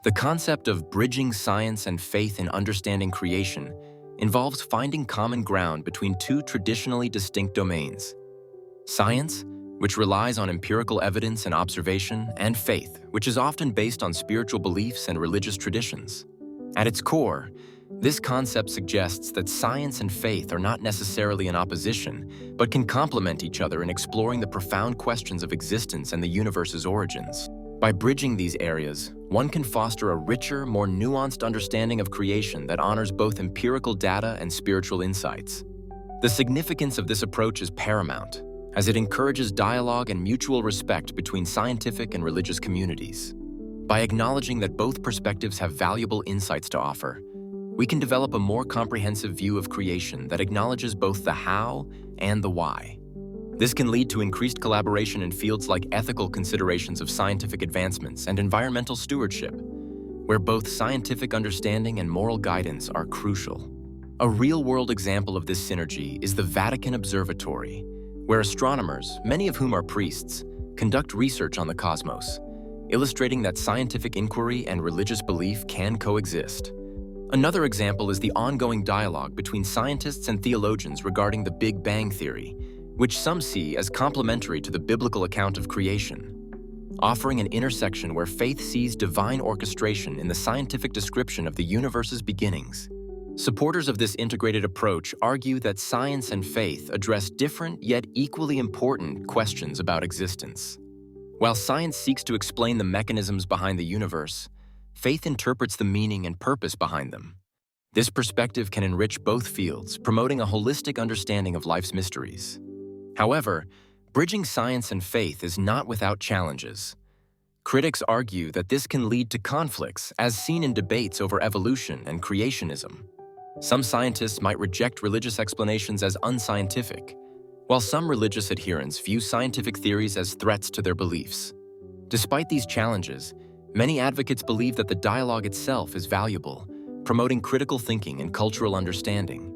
The concept of bridging science and faith in understanding creation involves finding common ground between two traditionally distinct domains: science, which relies on empirical evidence and observation, and faith, which is often based on spiritual beliefs and religious traditions. At its core, this concept suggests that science and faith are not necessarily in opposition, but can complement each other in exploring the profound questions of existence and the universe's origins. By bridging these areas, one can foster a richer, more nuanced understanding of creation that honors both empirical data and spiritual insights. The significance of this approach is paramount, as it encourages dialogue and mutual respect between scientific and religious communities. By acknowledging that both perspectives have valuable insights to offer, we can develop a more comprehensive view of creation that acknowledges both the how and the why. This can lead to increased collaboration in fields like ethical considerations of scientific advancements and environmental stewardship, where both scientific understanding and moral guidance are crucial. A real-world example of this synergy is the Vatican Observatory, where astronomers, many of whom are priests, conduct research on the cosmos, illustrating that scientific inquiry and religious belief can coexist. Another example is the ongoing dialogue between scientists and theologians regarding the Big Bang Theory, which some see as complementary to the biblical account of creation, offering an intersection where faith sees divine orchestration in the scientific description of the universe's beginnings. Supporters of this integrated approach argue that science and faith address different yet equally important questions about existence. While science seeks to explain the mechanisms behind the universe, faith interprets the meaning and purpose behind them. This perspective can enrich both fields, promoting a holistic understanding of life's mysteries. However, bridging science and faith is not without challenges. Critics argue that this can lead to conflicts, as seen in debates over evolution and creationism. Some scientists might reject religious explanations as unscientific, while some religious adherents view scientific theories as threats to their beliefs. Despite these challenges, many advocates believe that the dialogue itself is valuable, promoting critical thinking and cultural understanding.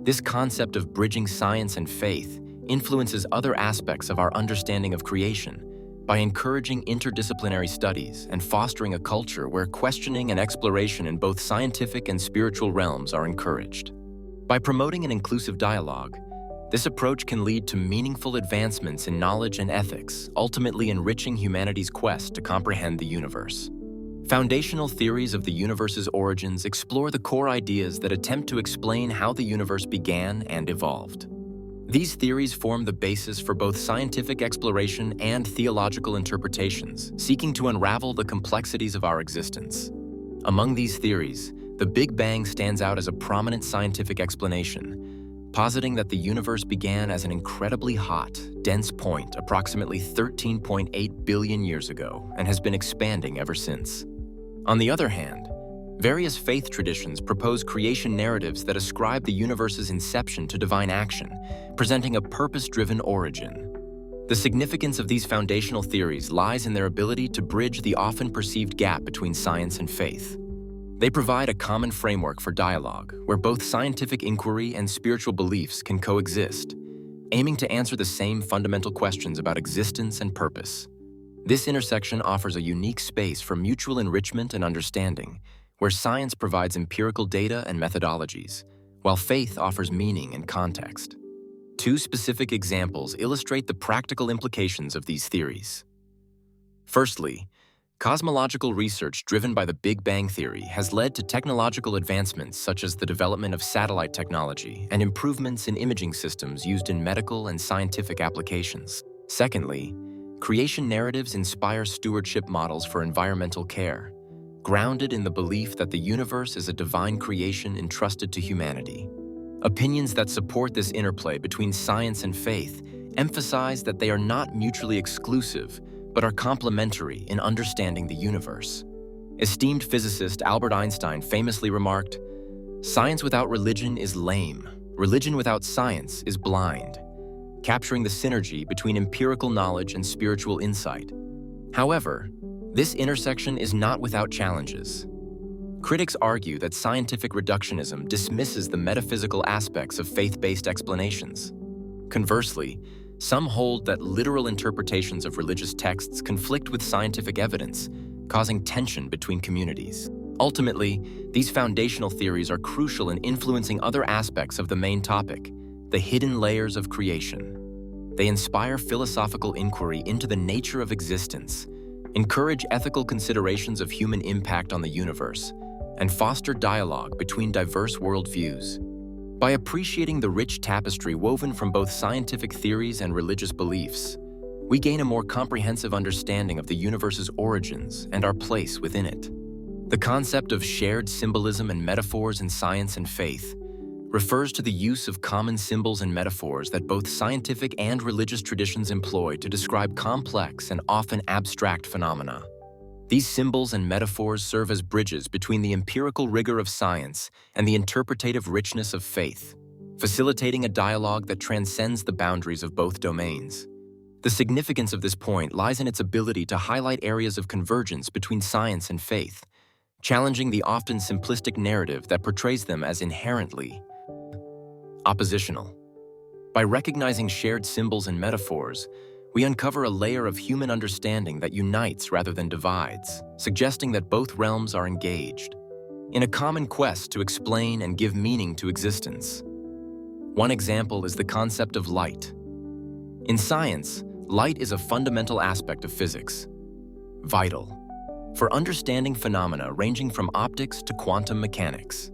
This concept of bridging science and faith influences other aspects of our understanding of creation by encouraging interdisciplinary studies and fostering a culture where questioning and exploration in both scientific and spiritual realms are encouraged. By promoting an inclusive dialogue, this approach can lead to meaningful advancements in knowledge and ethics, ultimately enriching humanity's quest to comprehend the universe. Foundational theories of the universe's origins explore the core ideas that attempt to explain how the universe began and evolved. These theories form the basis for both scientific exploration and theological interpretations, seeking to unravel the complexities of our existence. Among these theories, the Big Bang stands out as a prominent scientific explanation, positing that the universe began as an incredibly hot, dense point approximately 13.8 billion years ago and has been expanding ever since. On the other hand, various faith traditions propose creation narratives that ascribe the universe's inception to divine action, presenting a purpose-driven origin. The significance of these foundational theories lies in their ability to bridge the often perceived gap between science and faith. They provide a common framework for dialogue, where both scientific inquiry and spiritual beliefs can coexist, aiming to answer the same fundamental questions about existence and purpose. This intersection offers a unique space for mutual enrichment and understanding, where science provides empirical data and methodologies, while faith offers meaning and context. Two specific examples illustrate the practical implications of these theories. Firstly, cosmological research driven by the Big Bang Theory has led to technological advancements such as the development of satellite technology and improvements in imaging systems used in medical and scientific applications. Secondly, creation narratives inspire stewardship models for environmental care, grounded in the belief that the universe is a divine creation entrusted to humanity. Opinions that support this interplay between science and faith emphasize that they are not mutually exclusive, but are complementary in understanding the universe. Esteemed physicist Albert Einstein famously remarked, "Science without religion is lame. Religion without science is blind," capturing the synergy between empirical knowledge and spiritual insight. However, this intersection is not without challenges. Critics argue that scientific reductionism dismisses the metaphysical aspects of faith-based explanations. Conversely, some hold that literal interpretations of religious texts conflict with scientific evidence, causing tension between communities. Ultimately, these foundational theories are crucial in influencing other aspects of the main topic, the hidden layers of creation. They inspire philosophical inquiry into the nature of existence, encourage ethical considerations of human impact on the universe, and foster dialogue between diverse worldviews. By appreciating the rich tapestry woven from both scientific theories and religious beliefs, we gain a more comprehensive understanding of the universe's origins and our place within it. The concept of shared symbolism and metaphors in science and faith refers to the use of common symbols and metaphors that both scientific and religious traditions employ to describe complex and often abstract phenomena. These symbols and metaphors serve as bridges between the empirical rigor of science and the interpretative richness of faith, facilitating a dialogue that transcends the boundaries of both domains. The significance of this point lies in its ability to highlight areas of convergence between science and faith, challenging the often simplistic narrative that portrays them as inherently oppositional. By recognizing shared symbols and metaphors, we uncover a layer of human understanding that unites rather than divides, suggesting that both realms are engaged in a common quest to explain and give meaning to existence. One example is the concept of light. In science, light is a fundamental aspect of physics, vital for understanding phenomena ranging from optics to quantum mechanics.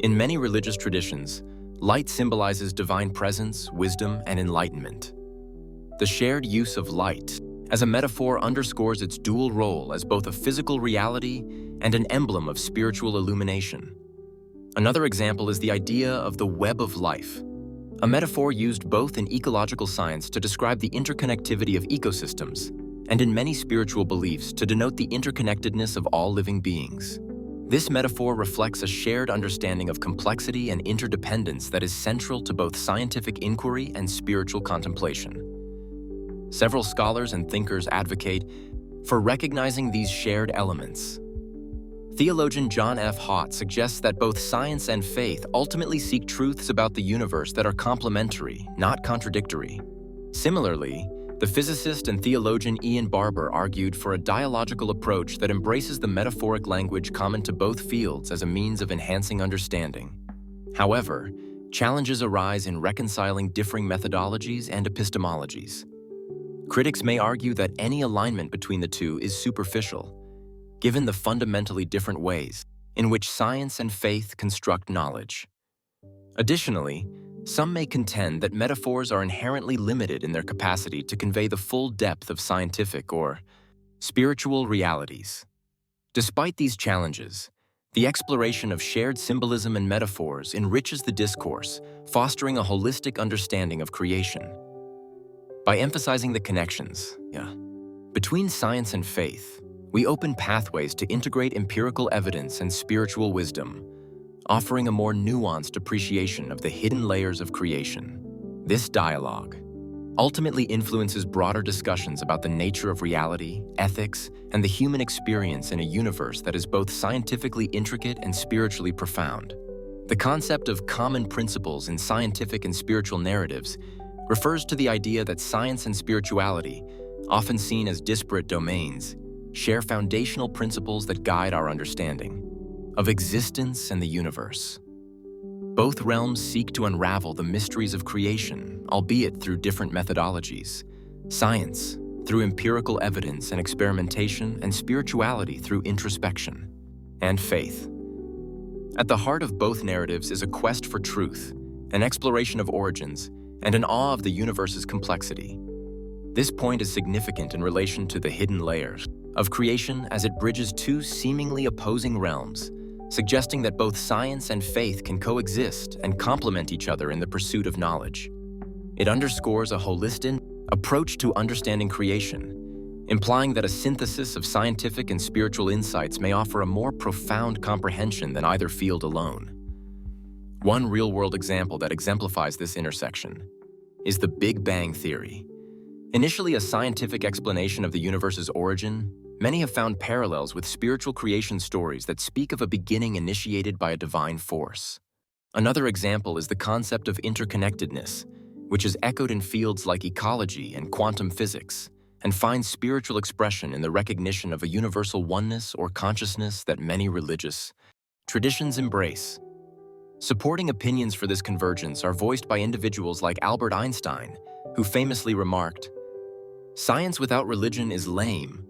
In many religious traditions, light symbolizes divine presence, wisdom, and enlightenment. The shared use of light as a metaphor underscores its dual role as both a physical reality and an emblem of spiritual illumination. Another example is the idea of the web of life, a metaphor used both in ecological science to describe the interconnectivity of ecosystems and in many spiritual beliefs to denote the interconnectedness of all living beings. This metaphor reflects a shared understanding of complexity and interdependence that is central to both scientific inquiry and spiritual contemplation. Several scholars and thinkers advocate for recognizing these shared elements. Theologian John F. Haught suggests that both science and faith ultimately seek truths about the universe that are complementary, not contradictory. Similarly, the physicist and theologian Ian Barber argued for a dialogical approach that embraces the metaphoric language common to both fields as a means of enhancing understanding. However, challenges arise in reconciling differing methodologies and epistemologies. Critics may argue that any alignment between the two is superficial, given the fundamentally different ways in which science and faith construct knowledge. Additionally, some may contend that metaphors are inherently limited in their capacity to convey the full depth of scientific or spiritual realities. Despite these challenges, the exploration of shared symbolism and metaphors enriches the discourse, fostering a holistic understanding of creation. By emphasizing the connections between science and faith, we open pathways to integrate empirical evidence and spiritual wisdom, offering a more nuanced appreciation of the hidden layers of creation. This dialogue ultimately influences broader discussions about the nature of reality, ethics, and the human experience in a universe that is both scientifically intricate and spiritually profound. The concept of common principles in scientific and spiritual narratives refers to the idea that science and spirituality, often seen as disparate domains, share foundational principles that guide our understanding of existence and the universe. Both realms seek to unravel the mysteries of creation, albeit through different methodologies. Science, through empirical evidence and experimentation, and spirituality through introspection and faith. At the heart of both narratives is a quest for truth, an exploration of origins, and an awe of the universe's complexity. This point is significant in relation to the hidden layers of creation as it bridges two seemingly opposing realms, suggesting that both science and faith can coexist and complement each other in the pursuit of knowledge. It underscores a holistic approach to understanding creation, implying that a synthesis of scientific and spiritual insights may offer a more profound comprehension than either field alone. One real-world example that exemplifies this intersection is the Big Bang Theory. Initially a scientific explanation of the universe's origin, many have found parallels with spiritual creation stories that speak of a beginning initiated by a divine force. Another example is the concept of interconnectedness, which is echoed in fields like ecology and quantum physics, and finds spiritual expression in the recognition of a universal oneness or consciousness that many religious traditions embrace. Supporting opinions for this convergence are voiced by individuals like Albert Einstein, who famously remarked, "Science without religion is lame.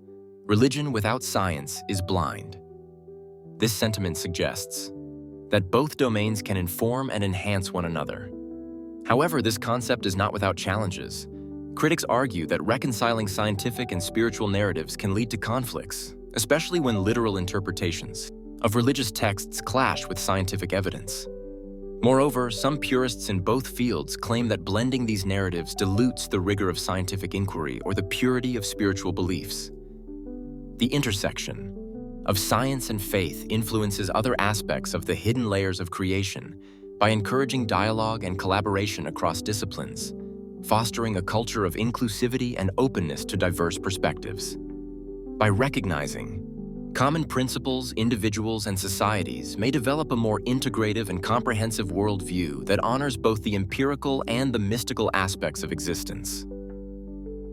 Religion without science is blind." This sentiment suggests that both domains can inform and enhance one another. However, this concept is not without challenges. Critics argue that reconciling scientific and spiritual narratives can lead to conflicts, especially when literal interpretations of religious texts clash with scientific evidence. Moreover, some purists in both fields claim that blending these narratives dilutes the rigor of scientific inquiry or the purity of spiritual beliefs. The intersection of science and faith influences other aspects of the hidden layers of creation by encouraging dialogue and collaboration across disciplines, fostering a culture of inclusivity and openness to diverse perspectives. By recognizing common principles, individuals and societies may develop a more integrative and comprehensive worldview that honors both the empirical and the mystical aspects of existence.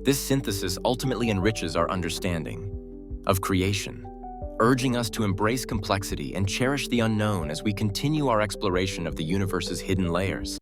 This synthesis ultimately enriches our understanding of creation, urging us to embrace complexity and cherish the unknown as we continue our exploration of the universe's hidden layers.